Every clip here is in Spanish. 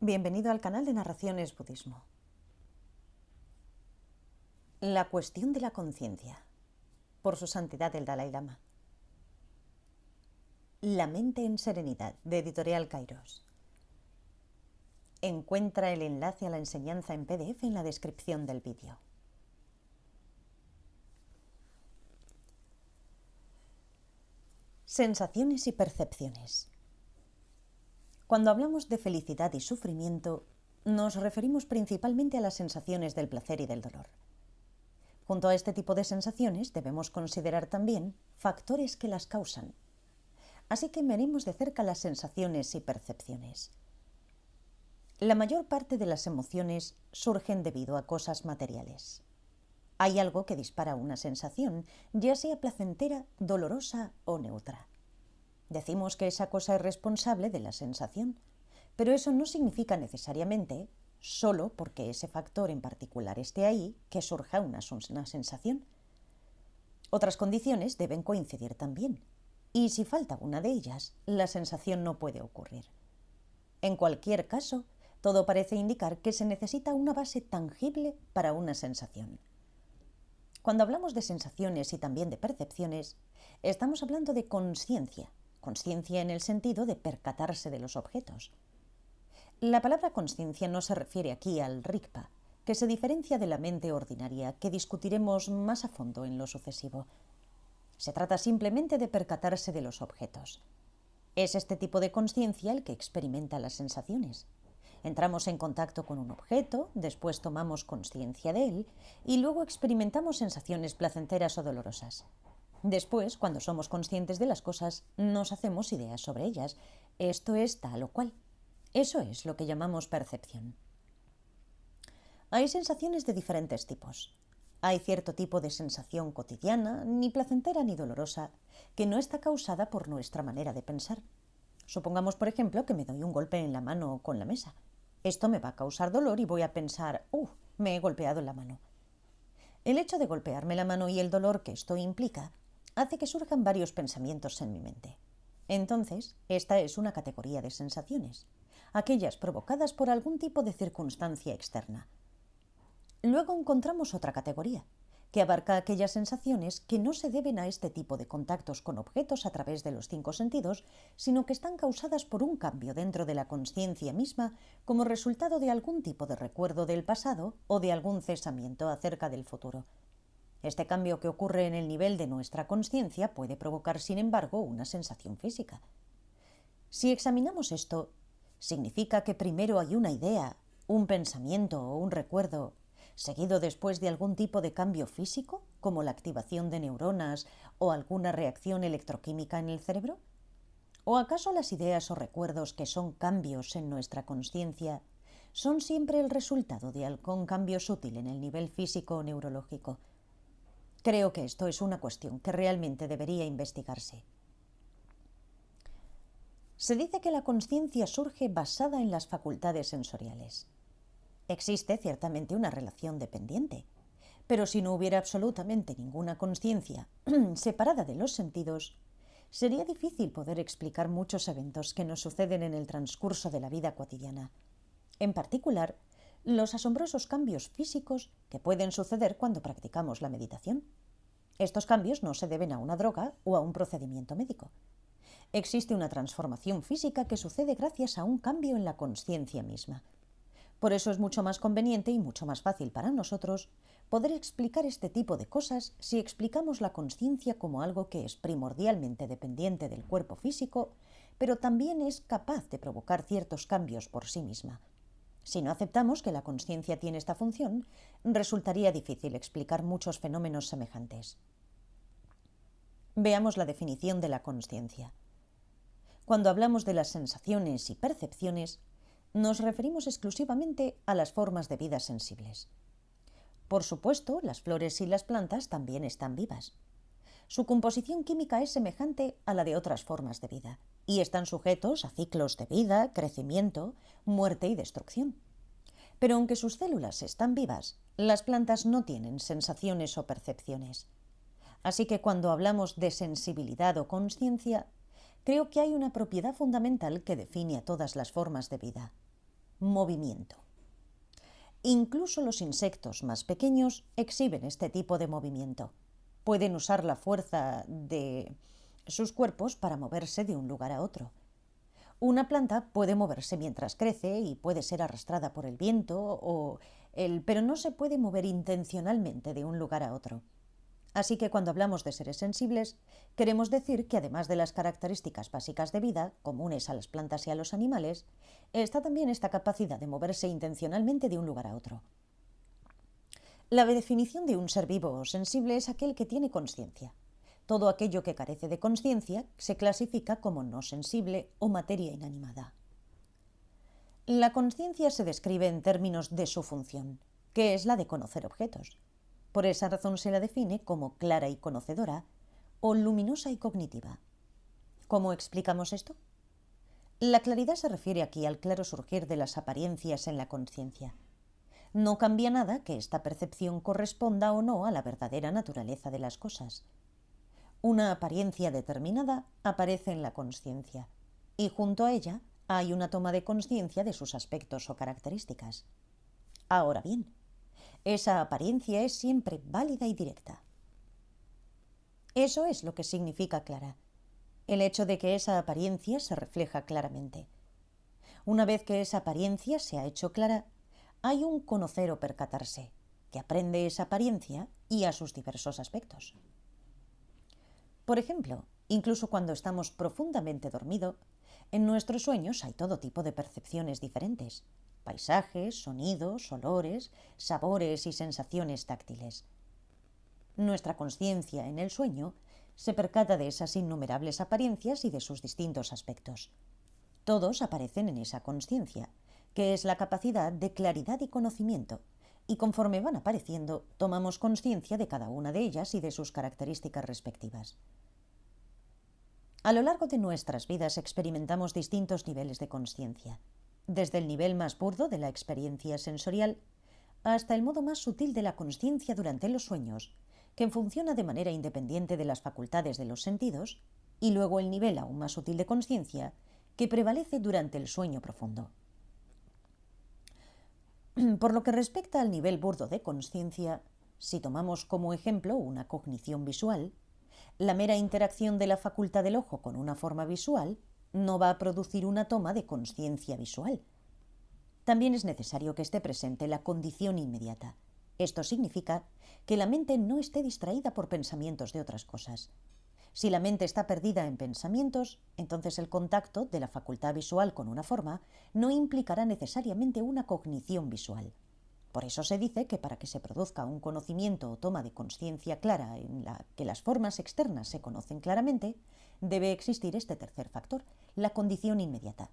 Bienvenido al canal de Narraciones Budismo. La cuestión de la conciencia, por su santidad el Dalai Lama. La mente en serenidad, de Editorial Kairos. Encuentra el enlace a la enseñanza en PDF en la descripción del vídeo. Sensaciones y percepciones. Cuando hablamos de felicidad y sufrimiento, nos referimos principalmente a las sensaciones del placer y del dolor. Junto a este tipo de sensaciones debemos considerar también factores que las causan. Así que miremos de cerca las sensaciones y percepciones. La mayor parte de las emociones surgen debido a cosas materiales. Hay algo que dispara una sensación, ya sea placentera, dolorosa o neutra. Decimos que esa cosa es responsable de la sensación, pero eso no significa necesariamente, solo porque ese factor en particular esté ahí, que surja una sensación. Otras condiciones deben coincidir también, y si falta una de ellas, la sensación no puede ocurrir. En cualquier caso, todo parece indicar que se necesita una base tangible para una sensación. Cuando hablamos de sensaciones y también de percepciones, estamos hablando de conciencia en el sentido de percatarse de los objetos. La palabra conciencia no se refiere aquí al Rigpa, que se diferencia de la mente ordinaria, que discutiremos más a fondo en lo sucesivo. Se trata simplemente de percatarse de los objetos. Es este tipo de conciencia el que experimenta las sensaciones. Entramos en contacto con un objeto, después tomamos conciencia de él y luego experimentamos sensaciones placenteras o dolorosas. Después, cuando somos conscientes de las cosas, nos hacemos ideas sobre ellas. Esto es tal o cual. Eso es lo que llamamos percepción. Hay sensaciones de diferentes tipos. Hay cierto tipo de sensación cotidiana, ni placentera ni dolorosa, que no está causada por nuestra manera de pensar. Supongamos, por ejemplo, que me doy un golpe en la mano con la mesa. Esto me va a causar dolor y voy a pensar, me he golpeado en la mano. El hecho de golpearme la mano y el dolor que esto implica hace que surjan varios pensamientos en mi mente. Entonces, esta es una categoría de sensaciones, aquellas provocadas por algún tipo de circunstancia externa. Luego encontramos otra categoría, que abarca aquellas sensaciones que no se deben a este tipo de contactos con objetos a través de los 5 sentidos, sino que están causadas por un cambio dentro de la consciencia misma como resultado de algún tipo de recuerdo del pasado o de algún cesamiento acerca del futuro. Este cambio que ocurre en el nivel de nuestra consciencia puede provocar, sin embargo, una sensación física. Si examinamos esto, significa que primero hay una idea, un pensamiento o un recuerdo, seguido después de algún tipo de cambio físico, como la activación de neuronas o alguna reacción electroquímica en el cerebro. ¿O acaso las ideas o recuerdos que son cambios en nuestra consciencia son siempre el resultado de algún cambio sutil en el nivel físico o neurológico? Creo que esto es una cuestión que realmente debería investigarse. Se dice que la consciencia surge basada en las facultades sensoriales. Existe ciertamente una relación dependiente, pero si no hubiera absolutamente ninguna consciencia separada de los sentidos, sería difícil poder explicar muchos eventos que nos suceden en el transcurso de la vida cotidiana. En particular, los asombrosos cambios físicos que pueden suceder cuando practicamos la meditación. Estos cambios no se deben a una droga o a un procedimiento médico. Existe una transformación física que sucede gracias a un cambio en la consciencia misma. Por eso es mucho más conveniente y mucho más fácil para nosotros poder explicar este tipo de cosas si explicamos la consciencia como algo que es primordialmente dependiente del cuerpo físico, pero también es capaz de provocar ciertos cambios por sí misma. Si no aceptamos que la consciencia tiene esta función, resultaría difícil explicar muchos fenómenos semejantes. Veamos la definición de la consciencia. Cuando hablamos de las sensaciones y percepciones, nos referimos exclusivamente a las formas de vida sensibles. Por supuesto, las flores y las plantas también están vivas. Su composición química es semejante a la de otras formas de vida y están sujetos a ciclos de vida, crecimiento, muerte y destrucción. Pero aunque sus células están vivas, las plantas no tienen sensaciones o percepciones. Así que cuando hablamos de sensibilidad o consciencia, creo que hay una propiedad fundamental que define a todas las formas de vida. movimiento. Incluso los insectos más pequeños exhiben este tipo de movimiento. Pueden usar la fuerza de sus cuerpos para moverse de un lugar a otro. Una planta puede moverse mientras crece y puede ser arrastrada por el viento, pero no se puede mover intencionalmente de un lugar a otro. Así que cuando hablamos de seres sensibles, queremos decir que además de las características básicas de vida, comunes a las plantas y a los animales, está también esta capacidad de moverse intencionalmente de un lugar a otro. La definición de un ser vivo o sensible es aquel que tiene consciencia. Todo aquello que carece de consciencia se clasifica como no sensible o materia inanimada. La consciencia se describe en términos de su función, que es la de conocer objetos. Por esa razón se la define como clara y conocedora o luminosa y cognitiva. ¿Cómo explicamos esto? La claridad se refiere aquí al claro surgir de las apariencias en la consciencia. No cambia nada que esta percepción corresponda o no a la verdadera naturaleza de las cosas. Una apariencia determinada aparece en la consciencia y junto a ella hay una toma de consciencia de sus aspectos o características. Ahora bien, esa apariencia es siempre válida y directa. Eso es lo que significa clara, el hecho de que esa apariencia se refleja claramente. Una vez que esa apariencia se ha hecho clara, hay un conocer o percatarse, que aprende esa apariencia y a sus diversos aspectos. Por ejemplo, incluso cuando estamos profundamente dormidos, en nuestros sueños hay todo tipo de percepciones diferentes: paisajes, sonidos, olores, sabores y sensaciones táctiles. Nuestra consciencia en el sueño se percata de esas innumerables apariencias y de sus distintos aspectos. Todos aparecen en esa consciencia, que es la capacidad de claridad y conocimiento, y conforme van apareciendo, tomamos consciencia de cada una de ellas y de sus características respectivas. A lo largo de nuestras vidas experimentamos distintos niveles de consciencia, desde el nivel más burdo de la experiencia sensorial hasta el modo más sutil de la consciencia durante los sueños, que funciona de manera independiente de las facultades de los sentidos, y luego el nivel aún más sutil de consciencia, que prevalece durante el sueño profundo. Por lo que respecta al nivel burdo de consciencia, si tomamos como ejemplo una cognición visual, la mera interacción de la facultad del ojo con una forma visual no va a producir una toma de consciencia visual. También es necesario que esté presente la condición inmediata. Esto significa que la mente no esté distraída por pensamientos de otras cosas. Si la mente está perdida en pensamientos, entonces el contacto de la facultad visual con una forma no implicará necesariamente una cognición visual. Por eso se dice que para que se produzca un conocimiento o toma de consciencia clara en la que las formas externas se conocen claramente, debe existir este tercer factor, la condición inmediata.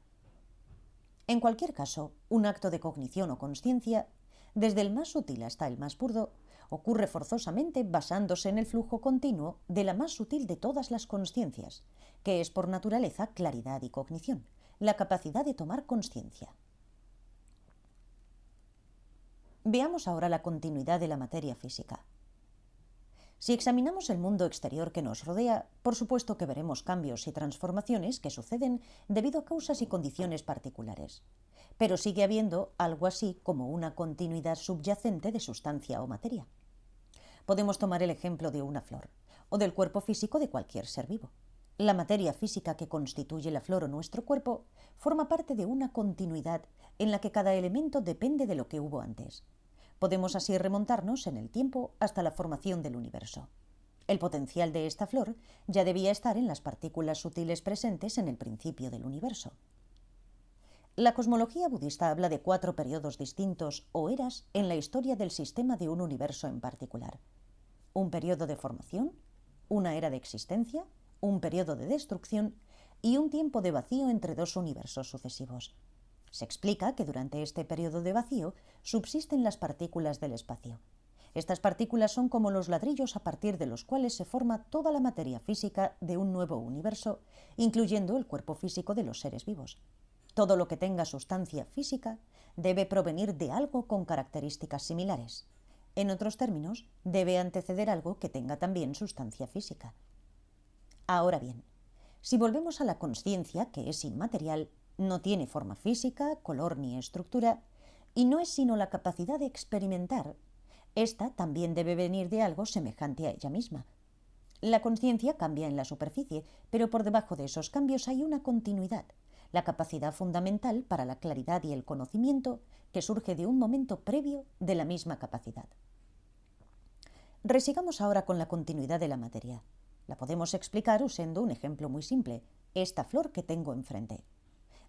En cualquier caso, un acto de cognición o consciencia, desde el más sutil hasta el más burdo, ocurre forzosamente basándose en el flujo continuo de la más sutil de todas las consciencias, que es por naturaleza claridad y cognición, la capacidad de tomar consciencia. Veamos ahora la continuidad de la materia física. Si examinamos el mundo exterior que nos rodea, por supuesto que veremos cambios y transformaciones que suceden debido a causas y condiciones particulares. Pero sigue habiendo algo así como una continuidad subyacente de sustancia o materia. Podemos tomar el ejemplo de una flor, o del cuerpo físico de cualquier ser vivo. La materia física que constituye la flor o nuestro cuerpo forma parte de una continuidad en la que cada elemento depende de lo que hubo antes. Podemos así remontarnos en el tiempo hasta la formación del universo. El potencial de esta flor ya debía estar en las partículas sutiles presentes en el principio del universo. La cosmología budista habla de 4 periodos distintos o eras en la historia del sistema de un universo en particular. Un periodo de formación, una era de existencia, un periodo de destrucción y un tiempo de vacío entre 2 universos sucesivos. Se explica que durante este periodo de vacío subsisten las partículas del espacio. Estas partículas son como los ladrillos a partir de los cuales se forma toda la materia física de un nuevo universo, incluyendo el cuerpo físico de los seres vivos. Todo lo que tenga sustancia física debe provenir de algo con características similares. En otros términos, debe anteceder algo que tenga también sustancia física. Ahora bien, si volvemos a la consciencia, que es inmaterial, No tiene forma física, color ni estructura, y no es sino la capacidad de experimentar. Esta también debe venir de algo semejante a ella misma. La conciencia cambia en la superficie, pero por debajo de esos cambios hay una continuidad, la capacidad fundamental para la claridad y el conocimiento que surge de un momento previo de la misma capacidad. Resigamos ahora con la continuidad de la materia. La podemos explicar usando un ejemplo muy simple, esta flor que tengo enfrente.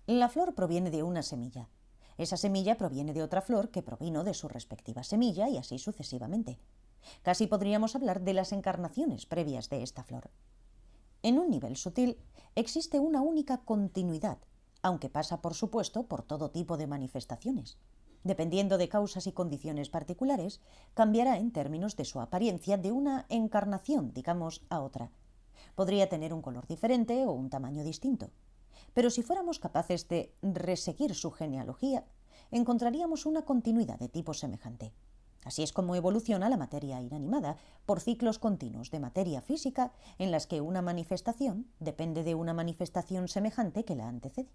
La flor proviene de una semilla. Esa semilla proviene de otra flor que provino de su respectiva semilla y así sucesivamente. Casi podríamos hablar de las encarnaciones previas de esta flor. En un nivel sutil existe una única continuidad, aunque pasa por supuesto por todo tipo de manifestaciones. Dependiendo de causas y condiciones particulares, cambiará en términos de su apariencia de una encarnación, digamos, a otra. Podría tener un color diferente o un tamaño distinto. Pero si fuéramos capaces de reseguir su genealogía, encontraríamos una continuidad de tipo semejante. Así es como evoluciona la materia inanimada, por ciclos continuos de materia física en las que una manifestación depende de una manifestación semejante que la antecede.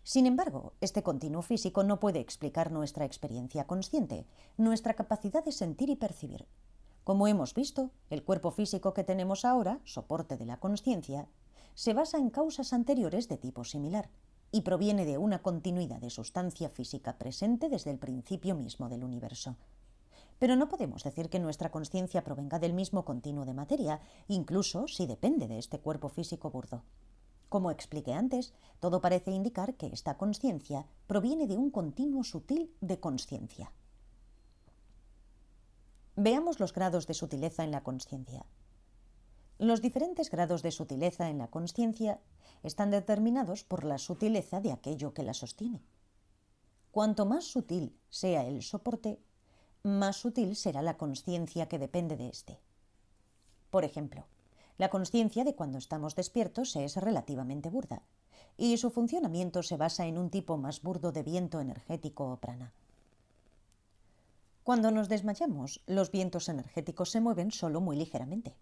Sin embargo, este continuo físico no puede explicar nuestra experiencia consciente, nuestra capacidad de sentir y percibir. Como hemos visto, el cuerpo físico que tenemos ahora, soporte de la consciencia, se basa en causas anteriores de tipo similar y proviene de una continuidad de sustancia física presente desde el principio mismo del universo. Pero no podemos decir que nuestra consciencia provenga del mismo continuo de materia, incluso si depende de este cuerpo físico burdo. Como expliqué antes, todo parece indicar que esta consciencia proviene de un continuo sutil de consciencia. Veamos los grados de sutileza en la consciencia. Los diferentes grados de sutileza en la consciencia están determinados por la sutileza de aquello que la sostiene. Cuanto más sutil sea el soporte, más sutil será la consciencia que depende de éste. Por ejemplo, la consciencia de cuando estamos despiertos es relativamente burda, y su funcionamiento se basa en un tipo más burdo de viento energético o prana. Cuando nos desmayamos, los vientos energéticos se mueven solo muy ligeramente.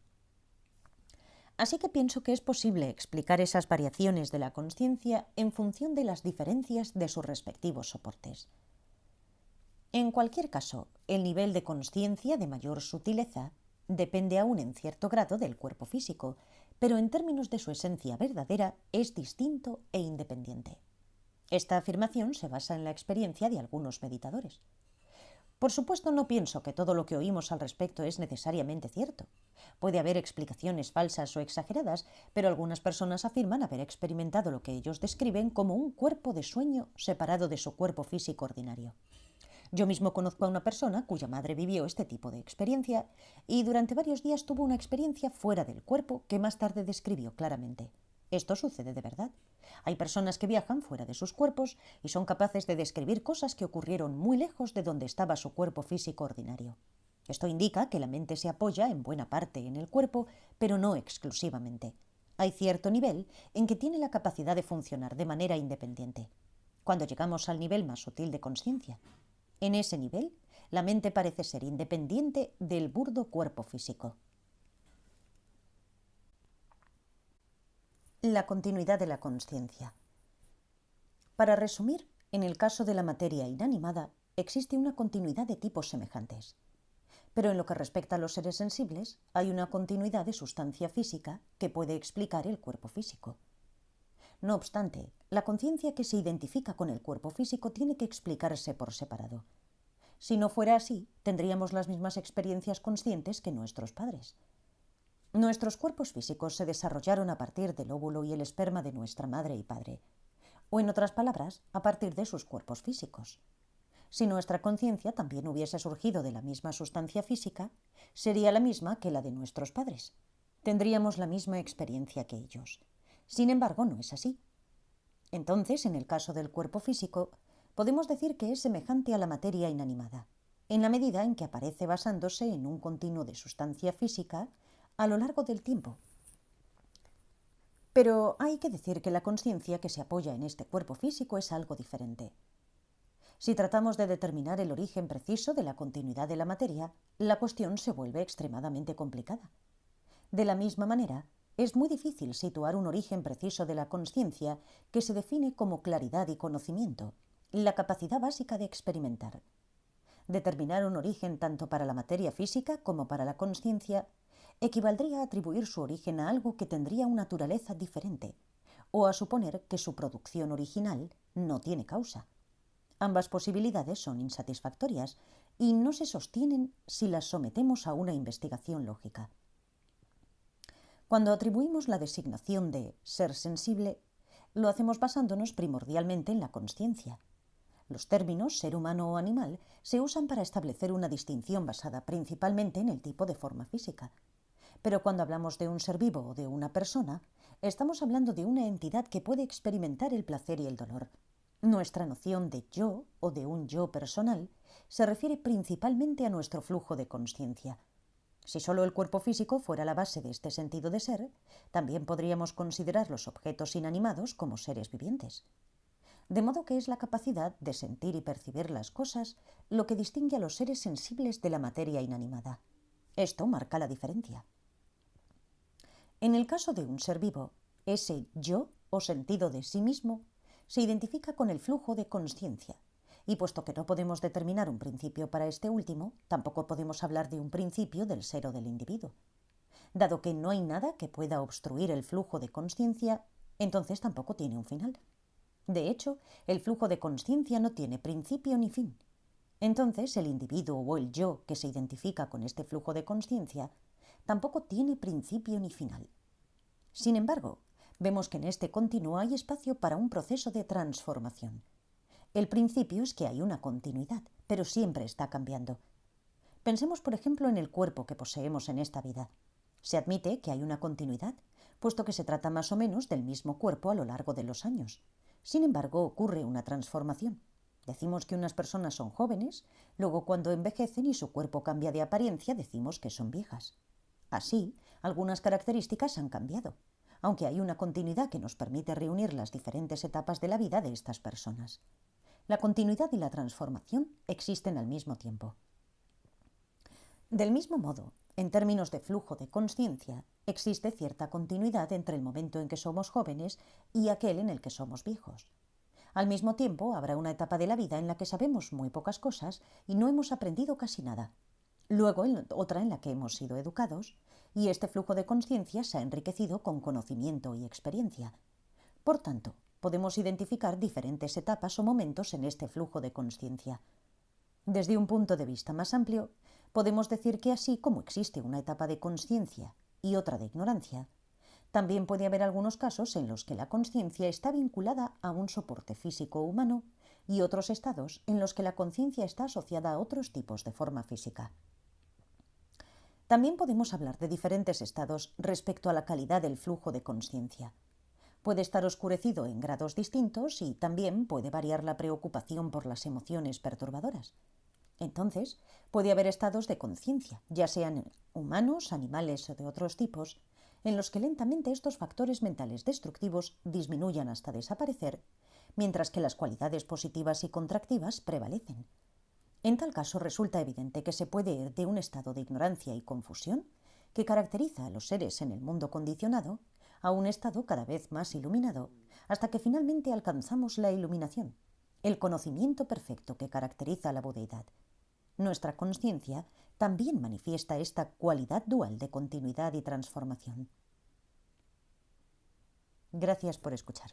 Así que pienso que es posible explicar esas variaciones de la consciencia en función de las diferencias de sus respectivos soportes. En cualquier caso, el nivel de consciencia de mayor sutileza depende aún en cierto grado del cuerpo físico, pero en términos de su esencia verdadera es distinto e independiente. Esta afirmación se basa en la experiencia de algunos meditadores. Por supuesto, no pienso que todo lo que oímos al respecto es necesariamente cierto. Puede haber explicaciones falsas o exageradas, pero algunas personas afirman haber experimentado lo que ellos describen como un cuerpo de sueño separado de su cuerpo físico ordinario. Yo mismo conozco a una persona cuya madre vivió este tipo de experiencia y durante varios días tuvo una experiencia fuera del cuerpo que más tarde describió claramente. Esto sucede de verdad. Hay personas que viajan fuera de sus cuerpos y son capaces de describir cosas que ocurrieron muy lejos de donde estaba su cuerpo físico ordinario. Esto indica que la mente se apoya en buena parte en el cuerpo, pero no exclusivamente. Hay cierto nivel en que tiene la capacidad de funcionar de manera independiente. Cuando llegamos al nivel más sutil de consciencia, en ese nivel, la mente parece ser independiente del burdo cuerpo físico. La continuidad de la consciencia. Para resumir, en el caso de la materia inanimada, existe una continuidad de tipos semejantes. Pero en lo que respecta a los seres sensibles, hay una continuidad de sustancia física que puede explicar el cuerpo físico. No obstante, la conciencia que se identifica con el cuerpo físico tiene que explicarse por separado. Si no fuera así, tendríamos las mismas experiencias conscientes que nuestros padres. Nuestros cuerpos físicos se desarrollaron a partir del óvulo y el esperma de nuestra madre y padre, o en otras palabras, a partir de sus cuerpos físicos. Si nuestra conciencia también hubiese surgido de la misma sustancia física, sería la misma que la de nuestros padres. Tendríamos la misma experiencia que ellos. Sin embargo, no es así. Entonces, en el caso del cuerpo físico, podemos decir que es semejante a la materia inanimada, en la medida en que aparece basándose en un continuo de sustancia física a lo largo del tiempo. Pero hay que decir que la consciencia que se apoya en este cuerpo físico es algo diferente. Si tratamos de determinar el origen preciso de la continuidad de la materia, la cuestión se vuelve extremadamente complicada. De la misma manera, es muy difícil situar un origen preciso de la consciencia que se define como claridad y conocimiento, la capacidad básica de experimentar. Determinar un origen tanto para la materia física como para la consciencia equivaldría a atribuir su origen a algo que tendría una naturaleza diferente, o a suponer que su producción original no tiene causa. Ambas posibilidades son insatisfactorias y no se sostienen si las sometemos a una investigación lógica. Cuando atribuimos la designación de ser sensible, lo hacemos basándonos primordialmente en la consciencia. Los términos ser humano o animal se usan para establecer una distinción basada principalmente en el tipo de forma física. Pero cuando hablamos de un ser vivo o de una persona, estamos hablando de una entidad que puede experimentar el placer y el dolor. Nuestra noción de yo o de un yo personal se refiere principalmente a nuestro flujo de consciencia. Si solo el cuerpo físico fuera la base de este sentido de ser, también podríamos considerar los objetos inanimados como seres vivientes. De modo que es la capacidad de sentir y percibir las cosas lo que distingue a los seres sensibles de la materia inanimada. Esto marca la diferencia. En el caso de un ser vivo, ese yo o sentido de sí mismo se identifica con el flujo de consciencia, y puesto que no podemos determinar un principio para este último, tampoco podemos hablar de un principio del ser o del individuo. Dado que no hay nada que pueda obstruir el flujo de consciencia, entonces tampoco tiene un final. De hecho, el flujo de consciencia no tiene principio ni fin. Entonces, el individuo o el yo que se identifica con este flujo de consciencia tampoco tiene principio ni final. Sin embargo, vemos que en este continuo hay espacio para un proceso de transformación. El principio es que hay una continuidad, pero siempre está cambiando. Pensemos, por ejemplo, en el cuerpo que poseemos en esta vida. Se admite que hay una continuidad, puesto que se trata más o menos del mismo cuerpo a lo largo de los años. Sin embargo, ocurre una transformación. Decimos que unas personas son jóvenes, luego cuando envejecen y su cuerpo cambia de apariencia, decimos que son viejas. Así, algunas características han cambiado, aunque hay una continuidad que nos permite reunir las diferentes etapas de la vida de estas personas. La continuidad y la transformación existen al mismo tiempo. Del mismo modo, en términos de flujo de consciencia, existe cierta continuidad entre el momento en que somos jóvenes y aquel en el que somos viejos. Al mismo tiempo, habrá una etapa de la vida en la que sabemos muy pocas cosas y no hemos aprendido casi nada. Luego, otra en la que hemos sido educados, y este flujo de consciencia se ha enriquecido con conocimiento y experiencia. Por tanto, podemos identificar diferentes etapas o momentos en este flujo de consciencia. Desde un punto de vista más amplio, podemos decir que así como existe una etapa de consciencia y otra de ignorancia, también puede haber algunos casos en los que la consciencia está vinculada a un soporte físico humano y otros estados en los que la conciencia está asociada a otros tipos de forma física. También podemos hablar de diferentes estados respecto a la calidad del flujo de consciencia. Puede estar oscurecido en grados distintos y también puede variar la preocupación por las emociones perturbadoras. Entonces, puede haber estados de conciencia, ya sean humanos, animales o de otros tipos, en los que lentamente estos factores mentales destructivos disminuyan hasta desaparecer, mientras que las cualidades positivas y contractivas prevalecen. En tal caso, resulta evidente que se puede ir de un estado de ignorancia y confusión, que caracteriza a los seres en el mundo condicionado, a un estado cada vez más iluminado, hasta que finalmente alcanzamos la iluminación, el conocimiento perfecto que caracteriza a la budeidad. Nuestra consciencia también manifiesta esta cualidad dual de continuidad y transformación. Gracias por escuchar.